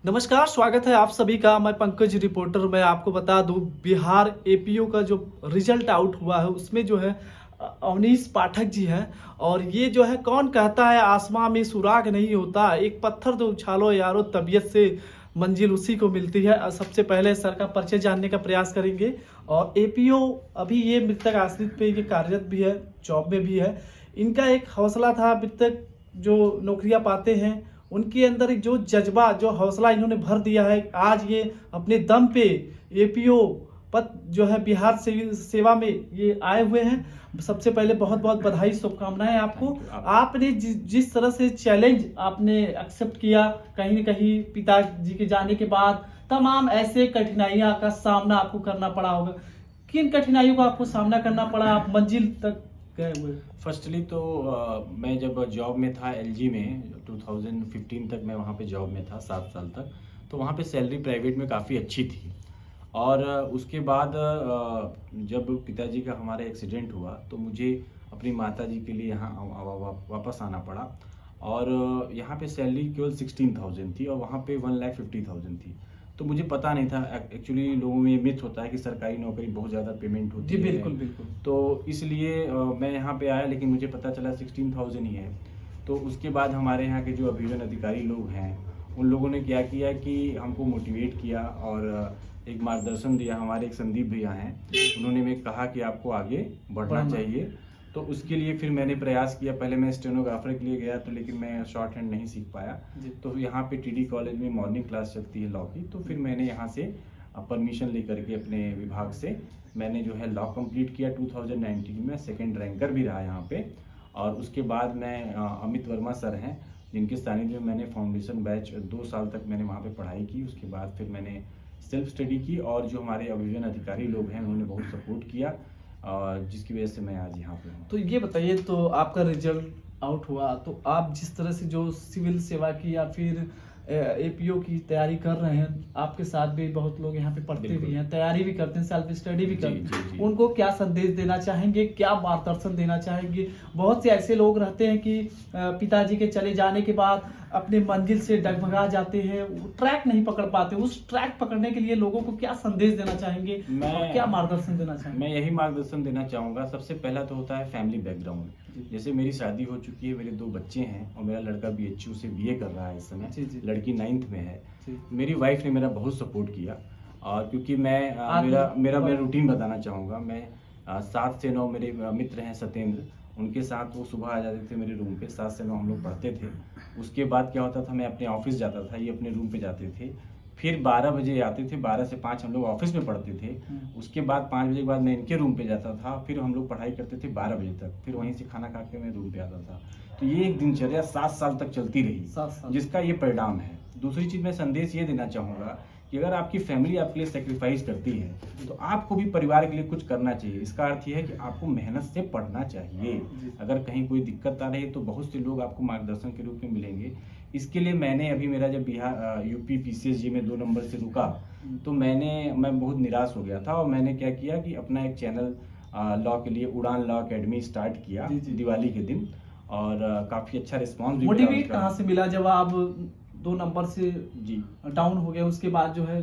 नमस्कार, स्वागत है आप सभी का। मैं पंकज रिपोर्टर। मैं आपको बता दूं, बिहार एपीओ का जो रिजल्ट आउट हुआ है उसमें जो है अवनीश पाठक जी हैं। और ये जो है, कौन कहता है आसमां में सुराग नहीं होता, एक पत्थर तो उछालो यारो, तबीयत से मंजिल उसी को मिलती है। सबसे पहले सर का परिचय जानने का प्रयास करेंगे। और एपीओ अभी ये मृतक आश्रित पे ये कार्यरत भी है, जॉब में भी है। इनका एक हौसला था, मृतक जो नौकरियां पाते हैं उनके अंदर एक जो जज्बा, जो हौसला इन्होंने भर दिया है। आज ये अपने दम पे एपीओ पद जो है बिहार सेवा में ये आए हुए हैं। सबसे पहले बहुत बहुत बधाई, शुभकामनाएं आपको। आपने जिस तरह से चैलेंज आपने एक्सेप्ट किया, कहीं न कहीं पिताजी के जाने के बाद तमाम ऐसे कठिनाइयां का सामना आपको करना पड़ा होगा। किन कठिनाइयों का आपको सामना करना पड़ा, आप मंजिल तक गए हुए? फर्स्टली तो मैं जब जॉब में था एलजी में 2015 तक मैं वहाँ पे जॉब में था 7 साल तक। तो वहाँ पे सैलरी प्राइवेट में काफ़ी अच्छी थी। और उसके बाद जब पिताजी का हमारा एक्सीडेंट हुआ तो मुझे अपनी माता जी के लिए यहाँ वापस आना पड़ा। और यहाँ पे सैलरी केवल 16,000 थी और वहाँ पे 1,50,000 थी। तो मुझे पता नहीं था, एक्चुअली लोगों में ये मिथ होता है कि सरकारी नौकरी बहुत ज़्यादा पेमेंट होती जी है। बिल्कुल बिल्कुल। तो इसलिए मैं यहाँ पे आया, लेकिन मुझे पता चला 16,000 ही है। तो उसके बाद हमारे यहाँ के जो अभियोजन अधिकारी लोग हैं उन लोगों ने क्या किया कि हमको मोटिवेट किया और एक मार्गदर्शन दिया। हमारे एक संदीप भैया हैं, उन्होंने मैं कहा कि आपको आगे बढ़ना चाहिए। तो उसके लिए फिर मैंने प्रयास किया। पहले मैं स्टेनोग्राफर के लिए गया, तो लेकिन मैं शॉर्ट हैंड नहीं सीख पाया। तो यहाँ पे टीडी कॉलेज में मॉर्निंग क्लास चलती है लॉ की, तो फिर मैंने यहाँ से परमिशन लेकर के अपने विभाग से मैंने जो है लॉ कंप्लीट किया। 2019 में सेकंड रैंकर भी रहा यहाँ पे। और उसके बाद मैं अमित वर्मा सर हैं जिनके सानिध्य में मैंने फाउंडेशन बैच 2 साल तक मैंने वहाँ पे पढ़ाई की। उसके बाद फिर मैंने सेल्फ स्टडी की और जो हमारे अभियोजन अधिकारी लोग हैं उन्होंने बहुत सपोर्ट किया, जिसकी वजह से मैं आज यहाँ पे हूँ। तो ये बताइए, तो आपका रिजल्ट आउट हुआ तो आप जिस तरह से जो सिविल सेवा की या फिर एपीओ की तैयारी कर रहे हैं, आपके साथ भी बहुत लोग यहाँ पे पढ़ते भी हैं, तैयारी भी करते हैं, सेल्फ स्टडी भी करते हैं, उनको क्या संदेश देना चाहेंगे, क्या मार्गदर्शन देना चाहेंगे? बहुत से ऐसे लोग रहते हैं कि पिताजी के चले जाने के बाद अपने मंजिल से डगमगा जाते हैं, ट्रैक नहीं पकड़ पाते। उस ट्रैक पकड़ने के लिए लोगों को क्या संदेश देना चाहेंगे और क्या मार्गदर्शन देना चाहेंगे? मैं यही मार्गदर्शन देना चाहूँगा। सबसे पहला तो होता है फैमिली बैकग्राउंड। जैसे मेरी शादी हो चुकी है, मेरे 2 बच्चे हैं और मेरा लड़का बीएचयू से बीए कर रहा है इस समय। लड़की 9th में है। मेरी वाइफ ने मेरा बहुत सपोर्ट किया। और क्योंकि मैं मेरा रूटीन बताना चाहूँगा। मैं 7 से 9 मेरे मित्र हैं सत्येंद्र, उनके साथ वो सुबह आ जाते थे मेरे रूम पे। 7 से 9 हम लोग पढ़ते थे। उसके बाद क्या होता था, मैं अपने ऑफिस जाता था, ये अपने रूम पे जाते थे। फिर 12 बजे आते थे, 12 से 5 हम लोग ऑफिस में पढ़ते थे। उसके बाद 5 बजे के बाद मैं इनके रूम पे जाता था, फिर हम लोग पढ़ाई करते थे 12 बजे तक। फिर वहीं से खाना खा के मैं रूम पे आता था। तो ये एक दिनचर्या 7 साल तक चलती रही, जिसका ये परिणाम है। दूसरी चीज मैं संदेश ये देना चाहूँगा कि अगर आपकी फैमिली आपके लिए सेक्रीफाइस करती है तो आपको भी परिवार के लिए कुछ करना चाहिए। इसका अर्थ यह है कि आपको मेहनत से पढ़ना चाहिए। अगर कहीं कोई दिक्कत आ रही है तो बहुत से लोग आपको मार्गदर्शन के रूप में मिलेंगे। इसके लिए मैंने अभी मेरा जब बिहार यूपी पीसीएसजी में 2 नंबर से रुका तो मैं बहुत निराश हो गया था। और मैंने क्या किया कि अपना एक चैनल लॉ के लिए उड़ान लॉ अकेडमी स्टार्ट किया दिवाली के दिन। और काफी अच्छा रिस्पॉन्स भी मिला। मोटिवेट कहाँ से मिला जब आप 2 नंबर से जी डाउन हो गया? उसके बाद जो है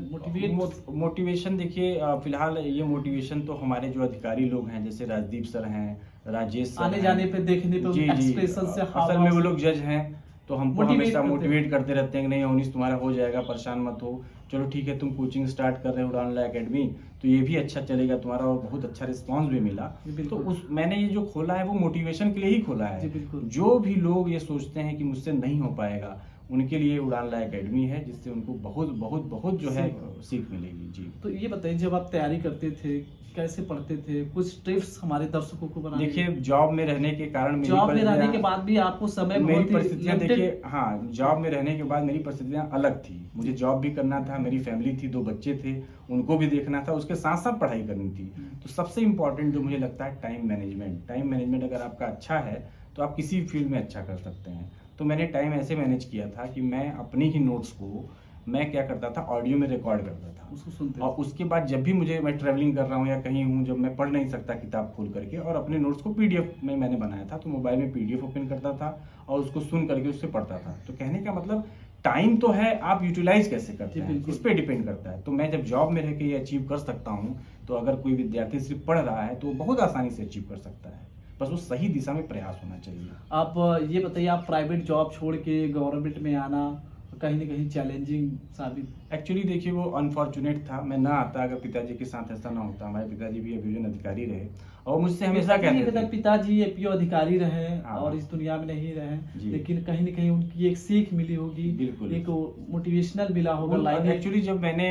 मोटिवेशन देखिए, फिलहाल ये मोटिवेशन तो हमारे जो अधिकारी लोग हैं, जैसे राजदीप सर हैं, राजेश सर आने जाने पे देखने पे एक्सप्रेशन से असल में वो लोग जज हैं, तो हमको हमेशा मोटिवेट करते रहते हैं कि नहीं अवनीश तुम्हारा हो जाएगा, परेशान मत हो, चलो ठीक है, तुम कोचिंग स्टार्ट कर रहे हो उड़ान लॉ अकेडमी, तो ये भी अच्छा चलेगा तुम्हारा। और बहुत अच्छा रिस्पांस भी मिला। तो मैंने ये जो खोला है वो मोटिवेशन के लिए ही खोला है। जो भी लोग ये सोचते हैं कि मुझसे नहीं हो पाएगा, उनके लिए उड़ान लॉ अकेडमी है, जिससे उनको बहुत बहुत बहुत जो है सीख मिलेगी। जी तो ये बताइए, जब आप तैयारी करते थे कैसे पढ़ते थे, कुछ टिप्स हमारे दर्शकों को बनाने? देखिए, जॉब में रहने के कारण जॉब में रहने के बाद भी आपको समय मेरी परिस्थितियां देखिए, हाँ, जॉब में रहने के बाद मेरी परिस्थितियां अलग थी। मुझे जॉब भी करना था, मेरी फैमिली थी, 2 बच्चे थे, उनको भी देखना था, उसके साथ साथ पढ़ाई करनी थी। तो सबसे इम्पोर्टेंट जो मुझे लगता है टाइम मैनेजमेंट। टाइम मैनेजमेंट अगर आपका अच्छा है तो आप किसी फील्ड में अच्छा कर सकते हैं। तो मैंने टाइम ऐसे मैनेज किया था कि मैं अपनी ही नोट्स को मैं क्या करता था, ऑडियो में रिकॉर्ड करता था, उसको सुनते। और उसके बाद जब भी मैं ट्रैवलिंग कर रहा हूँ या कहीं हूँ, जब मैं पढ़ नहीं सकता किताब खोल करके, और अपने नोट्स को पीडीएफ में मैंने बनाया था, तो मोबाइल में पीडीएफ ओपन करता था और उसको सुन करके उससे पढ़ता था। तो कहने का मतलब टाइम तो है, आप यूटिलाइज कैसे करते जी, हैं बिल्कुल। इस पे डिपेंड करता है। तो मैं जब जॉब में रह के ये अचीव कर सकता हूँ, तो अगर कोई विद्यार्थी सिर्फ पढ़ रहा है तो वो बहुत आसानी से अचीव कर सकता है, बस वो सही दिशा में प्रयास होना चाहिए। आप ये बताइए, आप प्राइवेट जॉब छोड़ के गवर्नमेंट में आना कहीं ना कहीं चैलेंजिंग साबित। एक्चुअली देखिए वो अनफॉर्चुनेट था, मैं ना आता अगर पिताजी के साथ ऐसा ना होता। हमारे पिताजी भी अभियोजन अधिकारी रहे और मुझसे हमेशा कहते थे। पिताजी एपीओ अधिकारी रहे हाँ। और इस दुनिया में नहीं रहे, जी। लेकिन कहीं ना कहीं उनकी एक सीख मिली होगी, बिल्कुल। एक मोटिवेशनल मिला होगा लाइन। एक्चुअली जब मैंने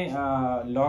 लॉ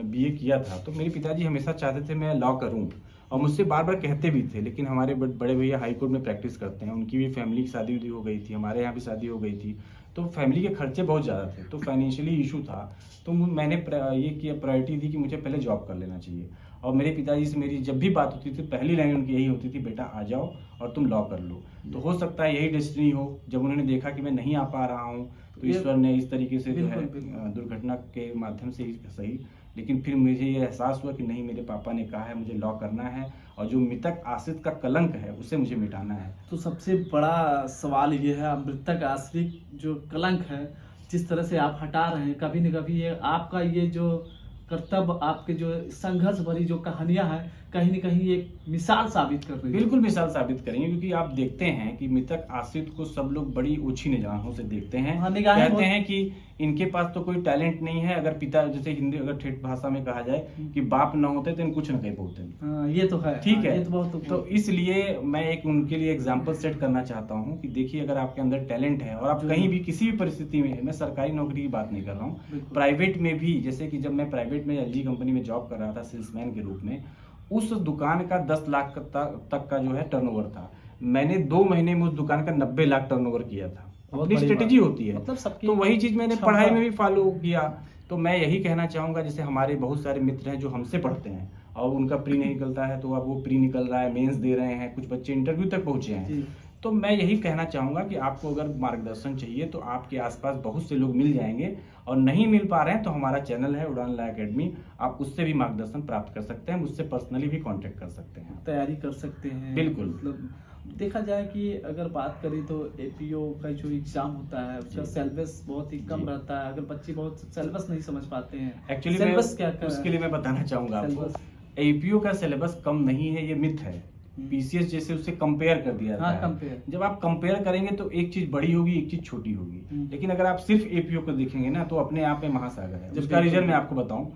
बीए किया था तो मेरे पिताजी हमेशा चाहते थे मैं लॉ करूं और मुझसे बार बार कहते भी थे, लेकिन हमारे बड़े भैया हाई कोर्ट में प्रैक्टिस करते हैं, उनकी भी फैमिली की शादी उदी हो गई थी, हमारे यहाँ भी शादी हो गई थी, तो फैमिली के खर्चे बहुत ज़्यादा थे, तो फाइनेंशियली इशू था। तो मैंने ये किया, प्रायोरिटी थी कि मुझे पहले जॉब कर लेना चाहिए। और मेरे पिताजी से मेरी जब भी बात होती थी पहली लाइन उनकी यही होती थी, बेटा आ जाओ और तुम लॉ कर लो। तो हो सकता है यही डेस्टिनी हो, जब उन्होंने देखा कि मैं नहीं आ पा रहा हूँ तो ईश्वर ने इस तरीके से जो है दुर्घटना के माध्यम से ही सही, लेकिन फिर मुझे ये एहसास हुआ कि नहीं, मेरे पापा ने कहा है मुझे लॉ करना है और जो मृतक आश्रित का कलंक है उसे मुझे मिटाना है। तो सबसे बड़ा सवाल ये है, मृतक आश्रित जो कलंक है जिस तरह से आप हटा रहे हैं, कभी न कभी ये आपका ये जो कर्तव्य, आपके जो संघर्ष भरी जो कहानियां हैं, कहीं न कहीं एक मिसाल साबित कर रही है। बिल्कुल मिसाल साबित करेंगे, क्योंकि आप देखते हैं कि मृतक आश्रित को सब लोग बड़ी ओछी निगाहों से देखते हैं। हाँ, निगाहें कहते बहुत- हैं कि इनके पास तो कोई टैलेंट नहीं है। अगर पिता, जैसे हिंदी अगर ठेठ भाषा में कहा जाए कि बाप न होते तो इन कुछ न कह पाते। हाँ, ये तो है। ठीक हाँ, है, ये तो बहुत तो इसलिए मैं एक उनके लिए एग्जाम्पल सेट करना चाहता हूँ कि देखिए अगर आपके अंदर टैलेंट है और आप जो- कहीं भी किसी भी परिस्थिति में, मैं सरकारी नौकरी की बात नहीं कर रहा हूँ, बिल्कुल। प्राइवेट में भी, जैसे कि जब मैं प्राइवेट में एलजी कंपनी में जॉब कर रहा था सेल्समैन के रूप में, उस दुकान का 10 लाख तक का जो है टर्नओवर था। मैंने 2 महीने में उस दुकान का 90 लाख टर्नओवर किया था। बहुत अपनी बड़ी स्ट्रेटेजी बात। होती है, मतलब सबकी तो वही चीज मैंने क्षमता- पढ़ाई में भी फॉलो किया। तो मैं यही कहना चाहूंगा, जैसे हमारे बहुत सारे मित्र हैं जो हमसे पढ़ते हैं और उनका प्री नहीं निकलता है, तो अब वो प्री निकल रहा है, मेंस दे रहे हैं, कुछ बच्चे इंटरव्यू तक पहुंचे हैं। जी। तो मैं यही कहना चाहूंगा कि आपको अगर मार्गदर्शन चाहिए तो आपके आसपास बहुत से लोग मिल जाएंगे, और नहीं मिल पा रहे हैं तो हमारा चैनल है उड़ान लॉ एकेडमी, आप उससे भी मार्गदर्शन प्राप्त कर सकते हैं, मुझसे पर्सनली भी कांटेक्ट कर सकते हैं। तैयारी कर सकते हैं। बिल्कुल। मतलब देखा जाए कि अगर बात करें तो एपीओ का जो एग्जाम होता है उसका जी। सिलेबस बहुत ही कम जी। रहता है, अगर बच्चे बहुत सिलेबस नहीं समझ पाते हैं। एक्चुअली सिलेबस क्या उसके लिए मैं बताना चाहूंगा आपको, सिलेबस। एपीओ का सिलेबस कम नहीं है, ये मिथ है। पीसीएस जैसे उससे कंपेयर कर दिया जाता हाँ, है। कंपेयर। जब आप कंपेयर करेंगे तो एक चीज बड़ी होगी, एक चीज छोटी होगी, लेकिन अगर आप सिर्फ एपीओ को देखेंगे ना तो अपने आप में महासागर है। उसका रीजन मैं आपको बताऊं,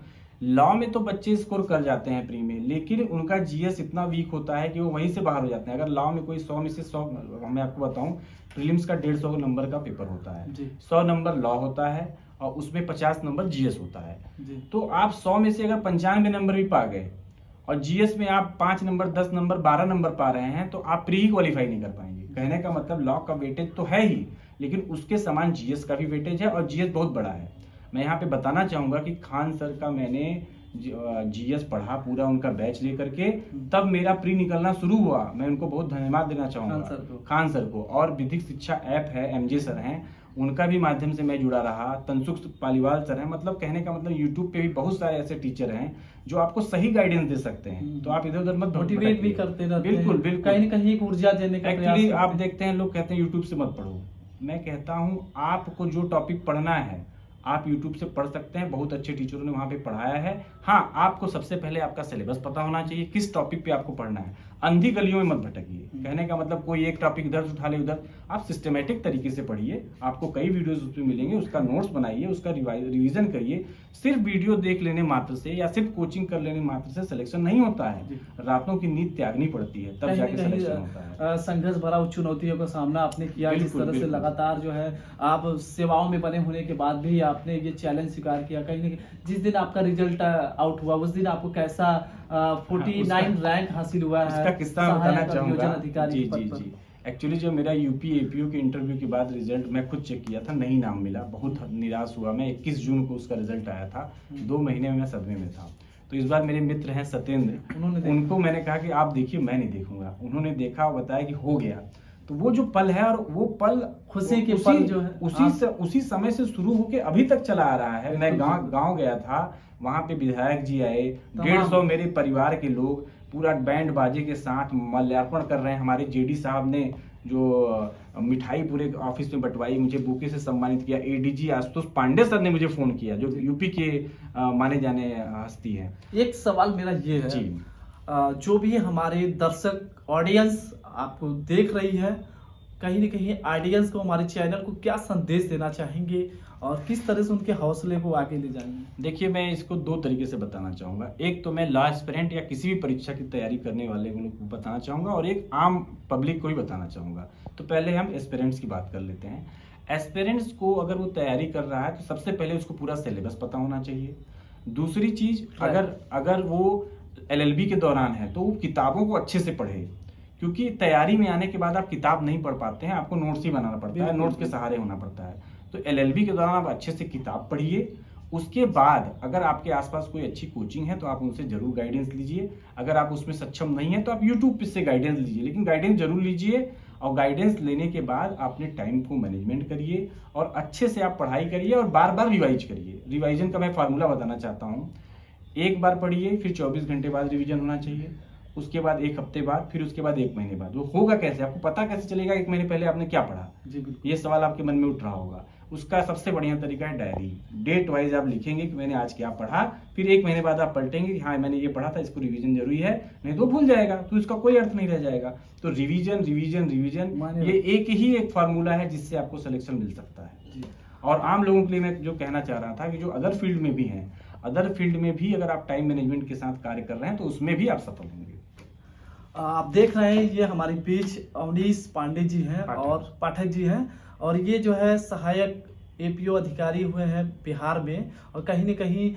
लॉ में तो बच्चे स्कोर कर जाते हैं प्री में, लेकिन उनका जीएस इतना वीक होता है कि वो वहीं से बाहर हो जाते हैं। अगर लॉ में कोई 100 में से 100, मैं आपको बताऊं, प्रीलिम्स का 150 नंबर का पेपर होता है, 100 नंबर लॉ होता है और उसमें 50 नंबर जीएस होता है। तो आप 100 में से अगर 95 नंबर भी पा गए और जीएस में आप 5 नंबर, 10 नंबर, 12 नंबर पा रहे हैं, तो आप प्री क्वालिफाई नहीं कर पाएंगे। कहने का मतलब लॉ का वेटेज तो है ही, लेकिन उसके समान जीएस का भी वेटेज है और जीएस बहुत बड़ा है। मैं यहाँ पे बताना चाहूंगा कि खान सर का मैंने जीएस पढ़ा पूरा, उनका बैच लेकर के, तब मेरा प्री निकलना शुरू हुआ। मैं उनको बहुत धन्यवाद देना चाहूंगा, खान सर को। और विधिक शिक्षा ऐप है, एमजे सर हैं, उनका भी माध्यम से मैं जुड़ा रहा। तनसुख पालीवाल सर हैं। मतलब कहने का मतलब यूट्यूब पे भी बहुत सारे ऐसे टीचर हैं जो आपको सही गाइडेंस दे सकते हैं, तो आप इधर उधर मत मोटिवेट भी करते रहते हैं। बिल्कुल बिल्कुल, कहीं न कहीं एक ऊर्जा देने का प्रयास एक्चुअली करते आप हैं। देखते हैं लोग कहते हैं यूट्यूब से मत पढ़ो, मैं कहता हूँ आपको जो टॉपिक पढ़ना है आप YouTube से पढ़ सकते हैं, बहुत अच्छे टीचरों ने वहां पे पढ़ाया है। हाँ, आपको सबसे पहले आपका सिलेबस पता होना चाहिए, किस टॉपिक पे आपको पढ़ना है। अंधी गलियों में मत भटकिए। कहने का मतलब कोई एक टॉपिक इधर से उठा ले उधर, आप सिस्टमेटिक तरीके से पढ़िए। आपको कई वीडियोस उसमें मिलेंगे, उसका नोट्स बनाइए, उसका रिवीजन करिए। सिर्फ वीडियो देख लेने मात्र से या सिर्फ कोचिंग कर लेने मात्र से सिलेक्शन नहीं होता है, रातों की नींद त्यागनी पड़ती है, तब जाके सिलेक्शन होता है। संघर्ष भरा चुनौतियों का सामना आपने किया, जिस तरह से लगातार जो है आप सेवाओं में बने होने के बाद भी आपने ये चैलेंज स्वीकार किया। कहीं न कहीं जिस दिन आपका रिजल्ट आउट हुआ उस दिन आपको कैसा 49 रैंक हासिल हुआ है? उसका किस्सा मैं बताना चाहूंगा। अधिकारी जी के पद जी पर। जी, एक्चुअली जब मेरा यूपी एपीओ के इंटरव्यू के बाद रिजल्ट मैं खुद चेक किया था, नहीं नाम मिला, बहुत निराश हुआ मैं। 21 जून को उसका रिजल्ट आया था, 2 महीने में मैं सदमे में था। तो इस बार मेरे मित्र हैं सत्येंद्र, उनको मैंने कहा कि आप देखिए, मैं नहीं देखूंगा। उन्होंने देखा और बताया कि हो गया। तो वो जो पल है, और वो पल खुशी के पल जो है उसी समय से शुरू होके अभी तक चला आ रहा है। मैं गांव गया था, वहां पे विधायक जी आए, 150 मेरे परिवार के लोग पूरा बैंड बाजे के साथ माल्यार्पण कर रहे हैं। हमारे जेडी साहब ने जो मिठाई पूरे ऑफिस में बंटवाई, मुझे बुके से सम्मानित किया। एडीजी आशुतोष पांडे सर ने मुझे फोन किया, जो यूपी के माने जाने हस्ती हैं। एक सवाल मेरा ये है जी। जो भी हमारे दर्शक ऑडियंस आपको देख रही है, कहीं ना कहीं ऑडियंस को, हमारे चैनल को क्या संदेश देना चाहेंगे और किस तरह से उनके हौसले को आगे ले जाएंगे? देखिए, मैं इसको दो तरीके से बताना चाहूँगा। एक तो मैं लॉ एस्पिरेंट या किसी भी परीक्षा की तैयारी करने वाले को बताना चाहूँगा, और एक आम पब्लिक को भी बताना चाहूँगा। तो पहले हम एस्पिरेंट्स की बात कर लेते हैं। एस्पिरेंट्स को अगर वो तैयारी कर रहा है तो सबसे पहले उसको पूरा सिलेबस पता होना चाहिए। दूसरी चीज, अगर वो LLB के दौरान है तो वो किताबों को अच्छे से पढ़े, क्योंकि तैयारी में आने के बाद आप किताब नहीं पढ़ पाते हैं, आपको नोट्स ही बनाना पड़ता है, नोट्स के सहारे होना पड़ता है। तो LLB के दौरान आप अच्छे से किताब पढ़िए। उसके बाद अगर आपके आसपास कोई अच्छी कोचिंग है तो आप उनसे जरूर गाइडेंस लीजिए। अगर आप उसमें सक्षम नहीं है तो आप यूट्यूब से गाइडेंस लीजिए, लेकिन गाइडेंस जरूर लीजिए। और गाइडेंस लेने के बाद अपने टाइम को मैनेजमेंट करिए और अच्छे से आप पढ़ाई करिए और बार बार रिवाइज करिए। रिवाइजन का मैं फार्मूला बताना चाहता हूँ। एक बार पढ़िए, फिर 24 घंटे बाद रिवीजन होना चाहिए, उसके बाद 1 हफ्ते बाद, फिर उसके बाद 1 महीने बाद। वो होगा कैसे? आपको पता कैसे चलेगा 1 महीने पहले आपने क्या पढ़ा? जी, ये सवाल आपके मन में उठ रहा होगा। उसका सबसे बढ़िया तरीका है डायरी। डेट वाइज आप लिखेंगे कि मैंने आज क्या पढ़ा, फिर 1 महीने बाद आप पलटेंगे कि हाँ मैंने ये पढ़ा था, इसको रिवीजन जरूरी है, नहीं तो भूल जाएगा, तो इसका कोई अर्थ नहीं रह जाएगा। तो रिवीजन रिवीजन रिवीजन, ये एक फार्मूला है जिससे आपको सिलेक्शन मिल सकता है। और आम लोगों के लिए मैं जो कहना चाह रहा था कि जो अदर फील्ड में भी हैं, अदर फील्ड में भी अगर आप टाइम मैनेजमेंट के साथ कार्य कर रहे हैं तो उसमें भी आप सफल होंगे। आप देख रहे हैं, ये हमारे बीच अवनीश पांडे जी हैं और पाठक जी हैं, और ये जो है सहायक APO अधिकारी हुए हैं बिहार में। और कहीं न कहीं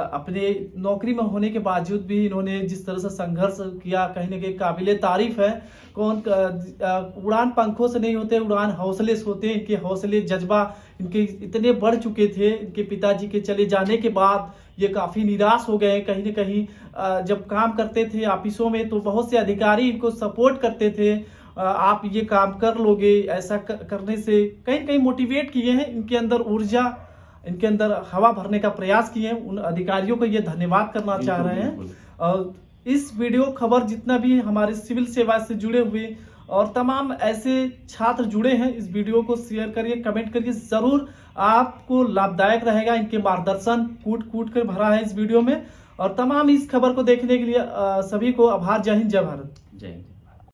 अपने नौकरी में होने के बावजूद भी इन्होंने जिस तरह से संघर्ष किया, कहीं न कहीं काबिले तारीफ है। उड़ान पंखों से नहीं होते, उड़ान हौसले से होते हैं। इनके हौसले, जज्बा इनके इतने बढ़ चुके थे, इनके पिताजी के चले जाने के बाद ये काफ़ी निराश हो गए। कहीं न कहीं जब काम करते थे ऑफिसों में तो बहुत से अधिकारी इनको सपोर्ट करते थे, आप ये काम कर लोगे, ऐसा करने से कहीं कहीं मोटिवेट किए हैं। इनके अंदर ऊर्जा, इनके अंदर हवा भरने का प्रयास किए हैं। उन अधिकारियों को ये धन्यवाद करना चाह रहे हैं। और इस वीडियो खबर जितना भी हमारे सिविल सेवा से जुड़े हुए और तमाम ऐसे छात्र जुड़े हैं, इस वीडियो को शेयर करिए, कमेंट करिए, ज़रूर आपको लाभदायक रहेगा। इनके मार्गदर्शन कूट कूट कर भरा है इस वीडियो में। और तमाम इस खबर को देखने के लिए सभी को आभार। जय हिंद, जय भारत। जय हिंद।